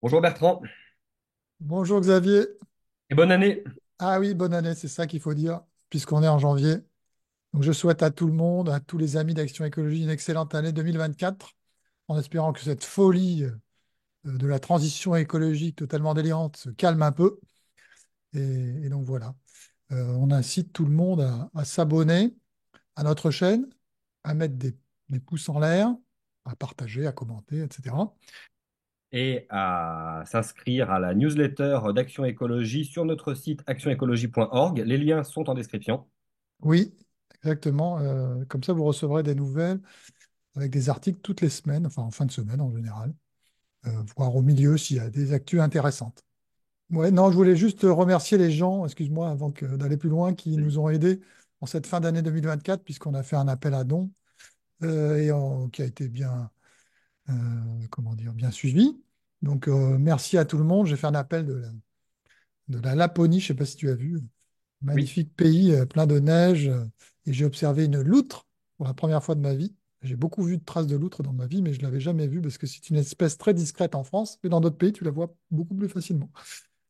Bonjour Bertrand Bonjour Xavier. et bonne année. Ah oui, bonne année, c'est ça qu'il faut dire, puisqu'on est en janvier. Donc je souhaite à tout le monde, à tous les amis d'Action Écologie, une excellente année 2024, en espérant que cette folie de la transition écologique totalement délirante se calme un peu. Et donc voilà. On incite tout le monde à s'abonner à notre chaîne, à mettre des pouces en l'air, à partager, à commenter, etc. Et à s'inscrire à la newsletter d'Action Écologie sur notre site actionécologie.org. Les liens sont en description. Oui, exactement. Comme ça, vous recevrez des nouvelles avec des articles toutes les semaines, enfin en fin de semaine en général. Voir au milieu s'il y a des actus intéressantes. Ouais, non, je voulais juste remercier les gens, excuse-moi, d'aller plus loin, qui nous ont aidés en cette fin d'année 2024, puisqu'on a fait un appel à dons qui a été bien, euh, comment dire, bien suivi. Donc, merci à tout le monde. J'ai fait un appel de la Laponie, je ne sais pas si tu as vu, Oui. magnifique pays plein de neige, et j'ai observé une loutre pour la première fois de ma vie. J'ai beaucoup vu de traces de loutre dans ma vie, mais je ne l'avais jamais vue parce que c'est une espèce très discrète en France, mais dans d'autres pays, tu la vois beaucoup plus facilement.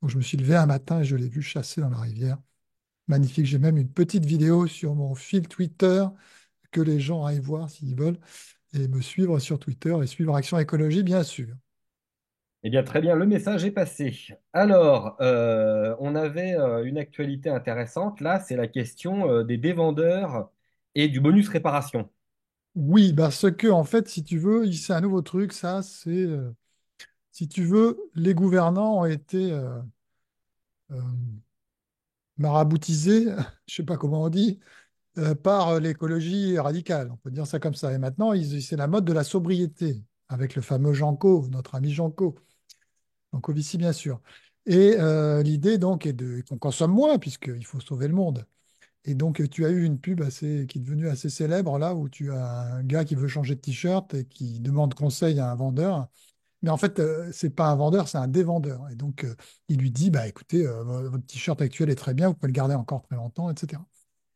Donc je me suis levé un matin et je l'ai vue chasser dans la rivière. Magnifique. J'ai même une petite vidéo sur mon fil Twitter que les gens aillent voir s'ils veulent et me suivre sur Twitter et suivre Action Écologie, bien sûr. Eh bien, très bien, le message est passé. Alors, on avait une actualité intéressante. Là, c'est la question des dévendeurs et du bonus réparation. Oui, parce que en fait, si tu veux, c'est un nouveau truc, ça, si tu veux, les gouvernants ont été euh, maraboutisés, je sais pas comment on dit, par l'écologie radicale, on peut dire ça comme ça. Et maintenant, c'est la mode de la sobriété, avec le fameux Janco, notre ami Janco, Jancovici bien sûr. Et l'idée donc est qu'on consomme moins, puisqu'il faut sauver le monde. Et donc, tu as eu une pub qui est devenue assez célèbre, là, où tu as un gars qui veut changer de t-shirt et qui demande conseil à un vendeur. Mais en fait, c'est pas un vendeur, c'est un dévendeur. Et donc, il lui dit, bah, écoutez, votre t-shirt actuel est très bien, vous pouvez le garder encore très longtemps, etc.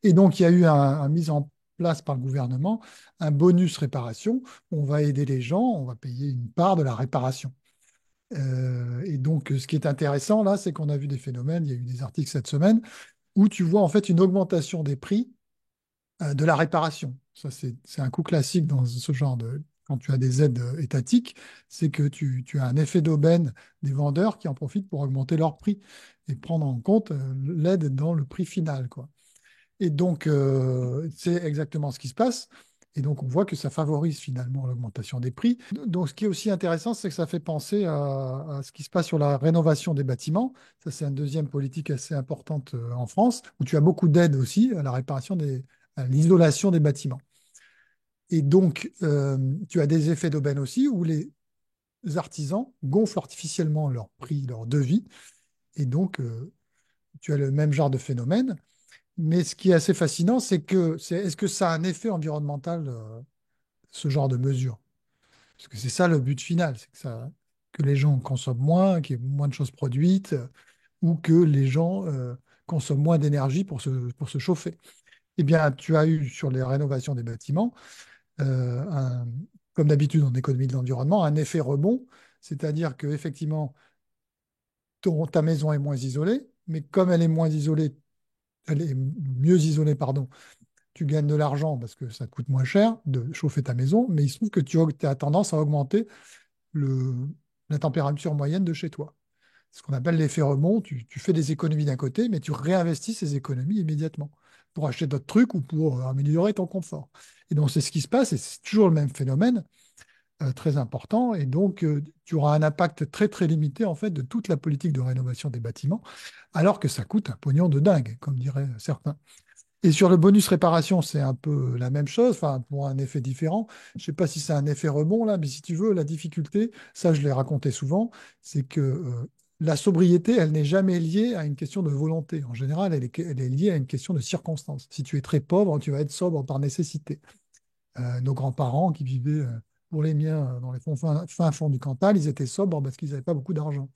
Et donc, il y a eu un mise en place par le gouvernement, un bonus réparation. On va aider les gens, on va payer une part de la réparation. Et donc, ce qui est intéressant, là, c'est qu'on a vu des phénomènes, il y a eu des articles cette semaine, où tu vois en fait une augmentation des prix de la réparation. Ça, c'est un coup classique dans ce genre de... Quand tu as des aides étatiques, c'est que tu as un effet d'aubaine des vendeurs qui en profitent pour augmenter leur prix et prendre en compte l'aide dans le prix final, quoi. Et donc, c'est exactement ce qui se passe. Et donc, on voit que ça favorise finalement l'augmentation des prix. Donc, ce qui est aussi intéressant, c'est que ça fait penser à ce qui se passe sur la rénovation des bâtiments. Ça, c'est une deuxième politique assez importante en France, où tu as beaucoup d'aide aussi à la réparation à l'isolation des bâtiments. Et donc, tu as des effets d'aubaine aussi, où les artisans gonflent artificiellement leur prix, leur devis. Et donc, tu as le même genre de phénomène. Mais ce qui est assez fascinant, est-ce que ça a un effet environnemental, ce genre de mesure? Parce que c'est ça le but final, c'est que les gens consomment moins, qu'il y ait moins de choses produites, ou que les gens consomment moins d'énergie pour se chauffer. Eh bien, tu as eu sur les rénovations des bâtiments, comme d'habitude en économie de l'environnement, un effet rebond, c'est-à-dire que effectivement, ta maison est moins isolée, mais comme elle est moins isolée, elle est mieux isolée, pardon, tu gagnes de l'argent parce que ça te coûte moins cher de chauffer ta maison, mais il se trouve que tu as tendance à augmenter le, la température moyenne de chez toi. Ce qu'on appelle l'effet rebond, tu fais des économies d'un côté, mais tu réinvestis ces économies immédiatement pour acheter d'autres trucs ou pour améliorer ton confort. Et donc c'est ce qui se passe, et c'est toujours le même phénomène très important, et donc tu auras un impact très très limité en fait de toute la politique de rénovation des bâtiments, alors que ça coûte un pognon de dingue, comme diraient certains. Et sur le bonus réparation, c'est un peu la même chose, enfin, pour un effet différent. Je ne sais pas si c'est un effet rebond là, mais si tu veux, la difficulté, ça je l'ai raconté souvent, c'est que la sobriété, elle n'est jamais liée à une question de volonté. En général, elle est liée à une question de circonstance. Si tu es très pauvre, tu vas être sobre par nécessité. Nos grands-parents qui vivaient, pour les miens, dans les fin fonds du Cantal, ils étaient sobres parce qu'ils n'avaient pas beaucoup d'argent.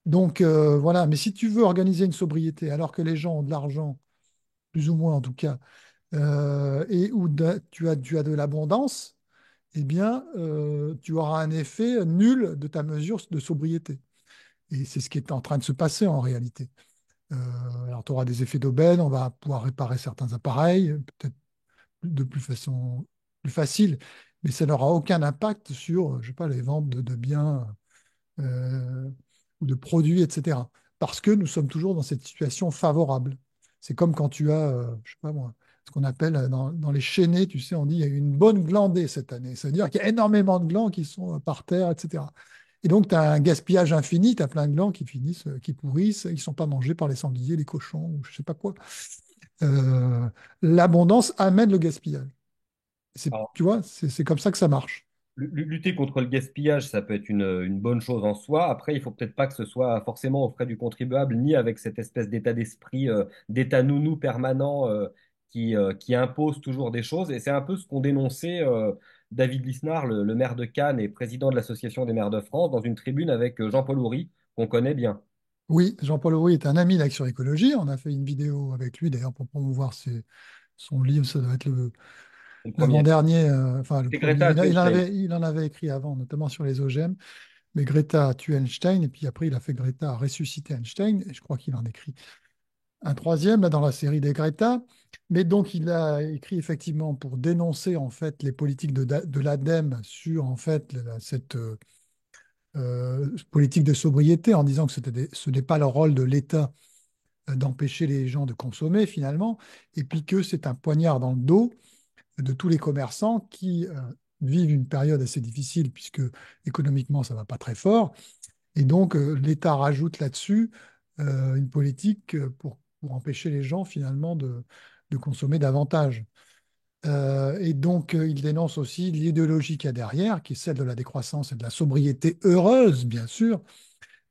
Donc voilà, mais si tu veux organiser une sobriété alors que les gens ont de l'argent, plus ou moins en tout cas, et où tu as de l'abondance, eh bien, tu auras un effet nul de ta mesure de sobriété. Et c'est ce qui est en train de se passer en réalité. Euh, alors, tu auras des effets d'aubaine, on va pouvoir réparer certains appareils, peut-être de façon plus facile, mais ça n'aura aucun impact sur, je sais pas, les ventes de biens euh, ou de produits, etc. Parce que nous sommes toujours dans cette situation favorable. C'est comme quand tu as, je sais pas moi, ce qu'on appelle dans les chaînés, tu sais, on dit il y a eu une bonne glandée cette année. Ça veut dire qu'il y a énormément de glands qui sont par terre, etc. Et donc, tu as un gaspillage infini, tu as plein de glands qui finissent, qui pourrissent, ils ne sont pas mangés par les sangliers, les cochons, ou je sais pas quoi. Euh, L'abondance amène le gaspillage. Tu vois, c'est comme ça que ça marche. Lutter contre le gaspillage, ça peut être une bonne chose en soi. Après, il faut peut-être pas que ce soit forcément aux frais du contribuable, ni avec cette espèce d'état d'esprit, d'état nounou permanent qui impose toujours des choses. Et c'est un peu ce qu'ont dénoncé David Lisnard, le maire de Cannes et président de l'Association des maires de France, dans une tribune avec Jean-Paul Houry, qu'on connaît bien. Oui, Jean-Paul Rouy est un ami d'Action Écologie. On a fait une vidéo avec lui, d'ailleurs, pour promouvoir son livre. Ça doit être C'est le premier. l'avant-dernier, enfin le C'est premier. Greta Thunstein. Il en avait écrit avant, notamment sur les OGM. Mais Greta a tué Einstein, et puis après, il a fait Greta a ressuscité Einstein, et je crois qu'il en écrit un troisième là, dans la série des Greta. Mais donc, il a écrit effectivement pour dénoncer en fait les politiques de l'ADEME sur en fait cette politique de sobriété, en disant que ce n'est pas le rôle de l'État d'empêcher les gens de consommer finalement, et puis que c'est un poignard dans le dos de tous les commerçants qui vivent une période assez difficile puisque économiquement ça va pas très fort. Et donc l'État rajoute là-dessus une politique pour empêcher les gens finalement de consommer davantage. Et donc il dénonce aussi l'idéologie qu'il y a derrière, qui est celle de la décroissance et de la sobriété heureuse, bien sûr.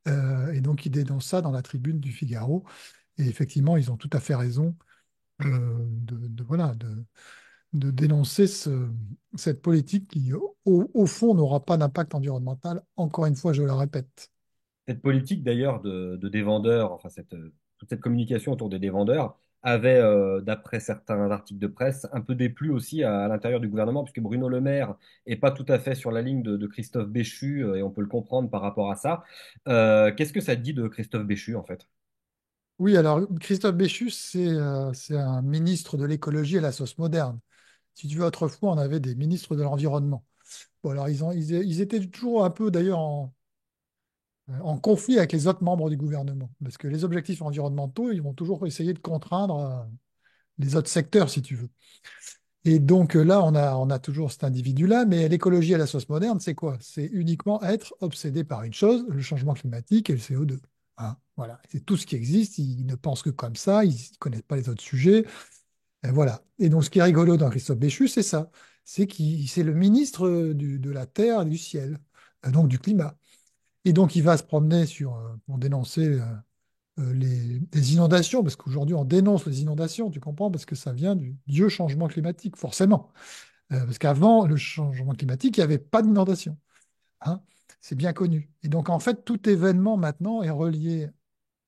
Et donc il dénonce ça dans la tribune du Figaro. Et effectivement, ils ont tout à fait raison voilà, de dénoncer cette politique qui, au fond, n'aura pas d'impact environnemental. Encore une fois, je le répète. Cette politique d'ailleurs de dévendeurs, enfin toute cette communication autour des dévendeurs, avait, d'après certains articles de presse, un peu déplu aussi à l'intérieur du gouvernement, puisque Bruno Le Maire est pas tout à fait sur la ligne de Christophe Béchu, et on peut le comprendre par rapport à ça. Qu'est-ce que ça te dit de Christophe Béchu, en fait? Oui, alors Christophe Béchu, c'est un ministre de l'écologie à la sauce moderne. Si tu veux, autrefois, on avait des ministres de l'environnement. Bon, alors ils étaient toujours un peu d'ailleurs en conflit avec les autres membres du gouvernement, parce que les objectifs environnementaux, ils vont toujours essayer de contraindre les autres secteurs, si tu veux. Et donc là, on a toujours cet individu-là, mais l'écologie à la sauce moderne, c'est quoi? C'est uniquement être obsédé par une chose, le changement climatique et le CO2. Hein, voilà, c'est tout ce qui existe, ils ne pensent que comme ça, ils ne connaissent pas les autres sujets. Et voilà. Et donc ce qui est rigolo dans Christophe Béchu, c'est ça. C'est le ministre de la Terre et du ciel, donc du climat. Et donc il va se promener pour dénoncer les inondations, parce qu'aujourd'hui on dénonce les inondations, tu comprends, parce que ça vient du dieu changement climatique, forcément. Parce qu'avant le changement climatique, il n'y avait pas d'inondation. Hein. C'est bien connu. Et donc en fait, tout événement maintenant est relié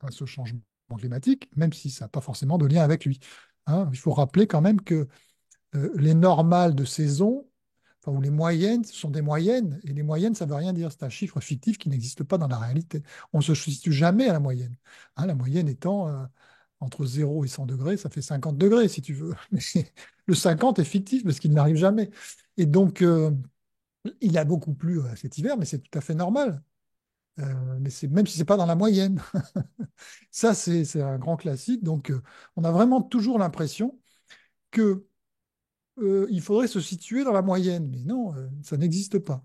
à ce changement climatique, même si ça n'a pas forcément de lien avec lui. Hein. Il faut rappeler quand même que les normales de saison, enfin, ou les moyennes, ce sont des moyennes, et les moyennes, ça ne veut rien dire. C'est un chiffre fictif qui n'existe pas dans la réalité. On ne se situe jamais à la moyenne. Hein, la moyenne étant entre 0 et 100 degrés, ça fait 50 degrés, si tu veux. Mais le 50 est fictif parce qu'il n'arrive jamais. Et donc, il a beaucoup plu cet hiver, mais c'est tout à fait normal. Mais même si ce n'est pas dans la moyenne. Ça, c'est un grand classique. Donc, on a vraiment toujours l'impression que il faudrait se situer dans la moyenne. Mais non, ça n'existe pas.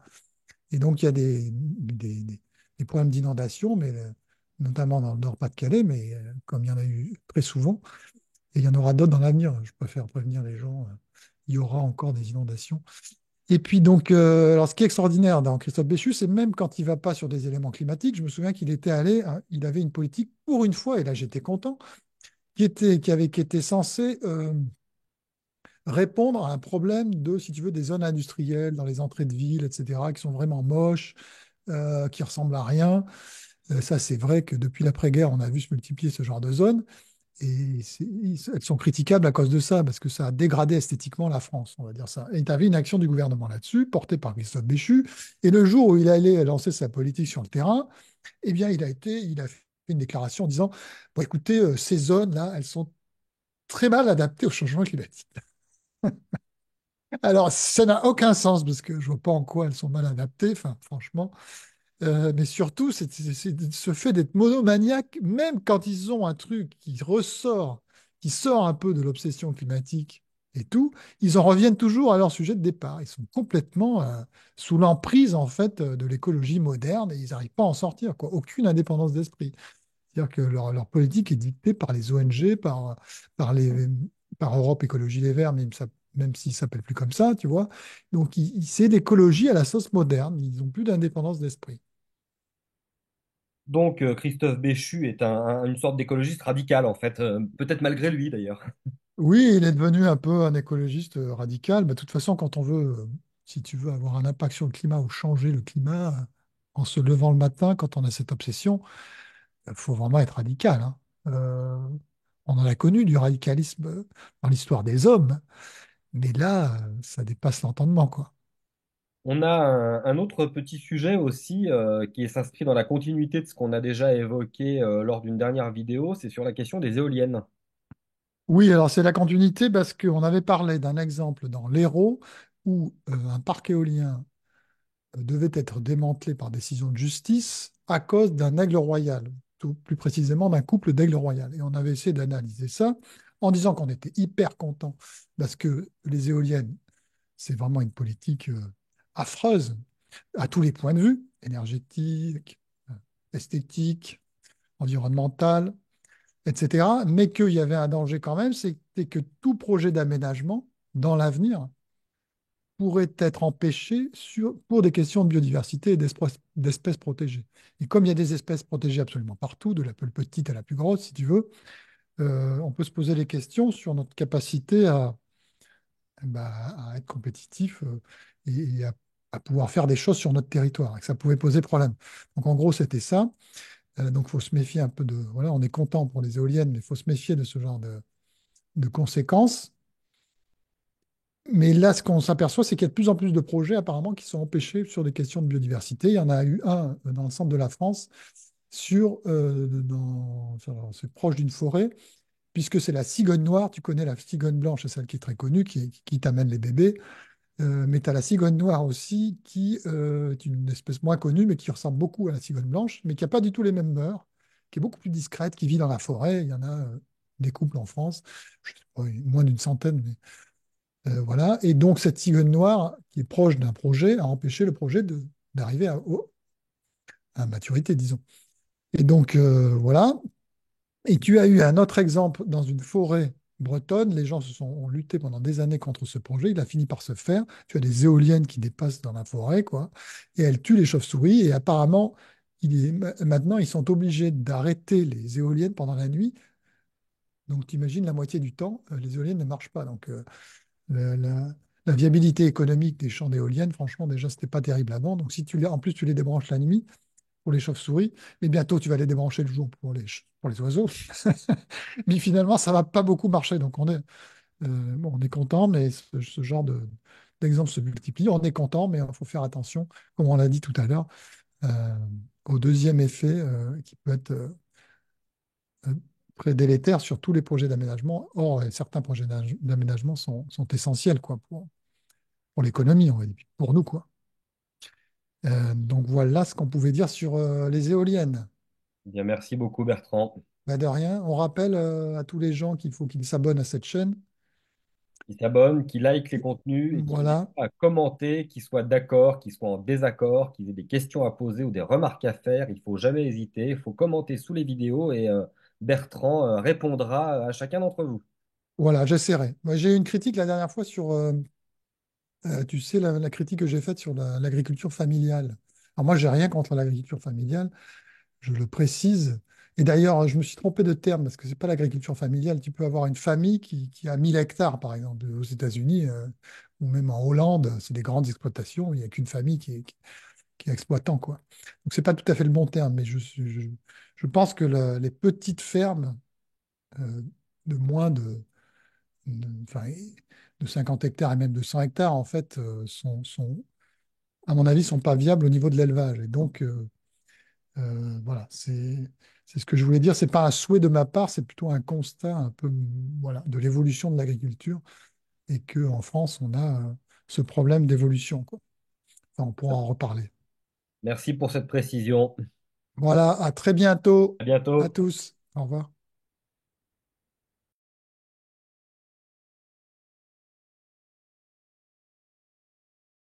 Et donc, il y a des problèmes d'inondation, mais notamment dans le Nord-Pas-de-Calais, mais comme il y en a eu très souvent, et il y en aura d'autres dans l'avenir, je préfère prévenir les gens, il y aura encore des inondations. Et puis donc, alors ce qui est extraordinaire dans Christophe Béchu, c'est même quand il ne va pas sur des éléments climatiques, je me souviens qu'il était allé, hein, il avait une politique pour une fois, et là j'étais content, qui était censée répondre à un problème de, si tu veux, des zones industrielles dans les entrées de ville, etc., qui sont vraiment moches, qui ressemblent à rien. Ça, c'est vrai que depuis l'après-guerre, on a vu se multiplier ce genre de zones. Et elles sont critiquables à cause de ça, parce que ça a dégradé esthétiquement la France, on va dire ça. Et tu avais une action du gouvernement là-dessus, portée par Christophe Béchu. Et le jour où il allait lancer sa politique sur le terrain, eh bien, il a fait une déclaration en disant, bon, écoutez, ces zones-là, elles sont très mal adaptées au changement climatique. Alors, ça n'a aucun sens, parce que je vois pas en quoi elles sont mal adaptées, enfin, franchement. Mais surtout, c'est ce fait d'être monomaniaque, même quand ils ont un truc qui sort un peu de l'obsession climatique et tout, ils en reviennent toujours à leur sujet de départ. Ils sont complètement sous l'emprise, en fait, de l'écologie moderne et ils n'arrivent pas à en sortir, quoi. Aucune indépendance d'esprit. C'est-à-dire que leur politique est dictée par les ONG, par par Europe Écologie Les Verts, même s'ils ne s'appellent plus comme ça, tu vois. Donc, c'est l'écologie à la sauce moderne. Ils n'ont plus d'indépendance d'esprit. Donc, Christophe Béchu est une sorte d'écologiste radical, en fait, peut-être malgré lui d'ailleurs. Oui, il est devenu un peu un écologiste radical. Mais de toute façon, quand on veut, si tu veux avoir un impact sur le climat ou changer le climat, en se levant le matin, quand on a cette obsession, il faut vraiment être radical, hein. Euh, on en a connu du radicalisme dans l'histoire des hommes, mais là, ça dépasse l'entendement, quoi. On a un autre petit sujet aussi qui s'inscrit dans la continuité de ce qu'on a déjà évoqué lors d'une dernière vidéo, c'est sur la question des éoliennes. Oui, alors c'est la continuité parce qu'on avait parlé d'un exemple dans l'Hérault où un parc éolien devait être démantelé par décision de justice à cause d'un aigle royal, tout plus précisément d'un couple d'aigle royal. Et on avait essayé d'analyser ça en disant qu'on était hyper content parce que les éoliennes, c'est vraiment une politique affreuse à tous les points de vue, énergétique, euh, esthétique, environnemental, etc. Mais qu'il y avait un danger quand même, c'était que tout projet d'aménagement dans l'avenir pourrait être empêché pour des questions de biodiversité et d'espèces protégées. Et comme il y a des espèces protégées absolument partout, de la plus petite à la plus grosse, si tu veux, on peut se poser des questions sur notre capacité à être compétitif et à pouvoir faire des choses sur notre territoire, et que ça pouvait poser problème. Donc en gros, c'était ça. Donc il faut se méfier un peu de... Voilà, on est content pour les éoliennes, mais il faut se méfier de ce genre de conséquences. Mais là, ce qu'on s'aperçoit, c'est qu'il y a de plus en plus de projets apparemment qui sont empêchés sur des questions de biodiversité. Il y en a eu un dans le centre de la France, c'est proche d'une forêt, puisque c'est la cigogne noire. Tu connais la cigogne blanche, c'est celle qui est très connue, qui t'amène les bébés. Mais tu as la cigogne noire aussi, qui est une espèce moins connue, mais qui ressemble beaucoup à la cigogne blanche, mais qui n'a pas du tout les mêmes mœurs, qui est beaucoup plus discrète, qui vit dans la forêt. Il y en a des couples en France, je sais pas, moins d'une centaine, mais voilà. Et donc, cette cigogne noire, qui est proche d'un projet, a empêché le projet d'arriver à maturité, disons. Et donc, voilà. Et tu as eu un autre exemple dans une forêt bretonne. Les gens ont lutté pendant des années contre ce projet. Il a fini par se faire. Tu as des éoliennes qui dépassent dans la forêt, quoi. Et elles tuent les chauves-souris. Et apparemment, maintenant, ils sont obligés d'arrêter les éoliennes pendant la nuit. Donc, tu imagines, la moitié du temps, les éoliennes ne marchent pas. Donc, la, la- la viabilité économique des champs d'éoliennes, franchement, déjà, c'était pas terrible avant. Donc, si en plus tu les débranches la nuit pour les chauves-souris, mais bientôt tu vas les débrancher le jour pour les oiseaux. Mais finalement, ça va pas beaucoup marcher. Donc, bon, on est content, mais ce genre d'exemple se multiplie. On est content, mais il faut faire attention, comme on l'a dit tout à l'heure, euh, au deuxième effet qui peut être euh, très délétère sur tous les projets d'aménagement. Or, certains projets d'aménagement sont essentiels, quoi, pour l'économie, on va dire, pour nous, quoi. Donc voilà ce qu'on pouvait dire sur les éoliennes. Bien, merci beaucoup Bertrand. Bah, de rien, on rappelle à tous les gens qu'il faut qu'ils s'abonnent à cette chaîne. Qui s'abonnent, qui like les contenus et qui n'hésitent Voilà, pas à commenter, qui soient d'accord, qui soient en désaccord, qu'ils aient des questions à poser ou des remarques à faire. Il faut jamais hésiter. Il faut commenter sous les vidéos et Bertrand répondra à chacun d'entre vous. voilà, j'essaierai. Moi, j'ai eu une critique la dernière fois sur, tu sais, la critique que j'ai faite sur l'agriculture familiale. Alors moi, j'ai rien contre l'agriculture familiale, je le précise. Et d'ailleurs, je me suis trompé de terme parce que c'est pas l'agriculture familiale. Tu peux avoir une famille qui a 1000 hectares, par exemple, aux États-Unis ou même en Hollande. C'est des grandes exploitations. Il n'y a qu'une famille qui est exploitant, quoi. Donc, c'est pas tout à fait le bon terme, mais je pense que les petites fermes euh, de moins enfin, de 50 hectares et même de 100 hectares, en fait, à mon avis, sont pas viables au niveau de l'élevage. Et donc, voilà, c'est ce que je voulais dire. C'est pas un souhait de ma part, c'est plutôt un constat un peu, voilà, de l'évolution de l'agriculture et que en France, on a ce problème d'évolution, quoi. Enfin, on pourra en reparler. Merci pour cette précision. Voilà, à très bientôt À à bientôt. tous. Au revoir.